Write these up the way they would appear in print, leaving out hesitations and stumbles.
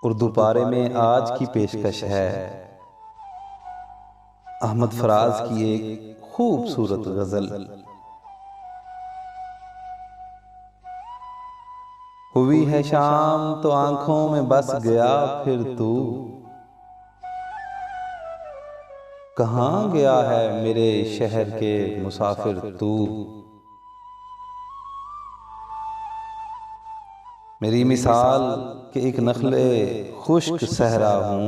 उर्दू पारे में आज की पेशकश है अहमद फराज की एक खूबसूरत गजल। हुई है शाम तो आंखों में बस गया फिर तू, कहाँ गया है मेरे शहर के मुसाफिर तू। मेरी मिसाल के एक नखले खुश्क सहरा हूँ,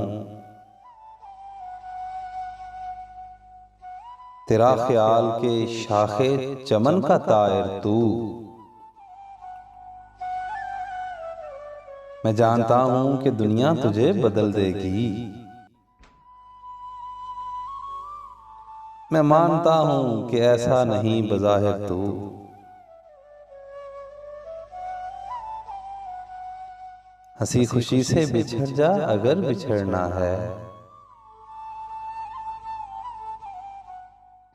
तेरा ख्याल के शाखे चमन का तायर तू। मैं जानता हूं कि दुनिया तुझे बदल देगी, मैं मानता हूं कि ऐसा नहीं बज़ाहिर तू। हंसी खुशी से बिछड़ जा अगर बिछड़ना है,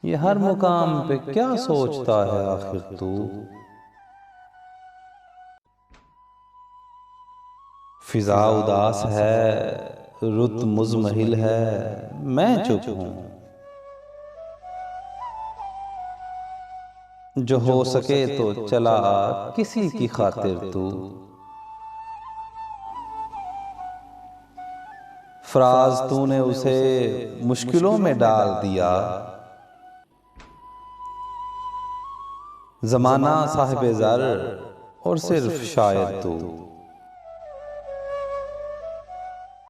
ये हर मुकाम पे क्या सोचता है आखिर तू। फिजा उदास है, रुत मुज़महिल है, मैं चुप हूं। जो हो सके तो चला आ किसी की खातिर तू। फराज तूने उसे मुश्किलों में डाल दिया, ज़माना साहिब ज़र और सिर्फ शायर तू।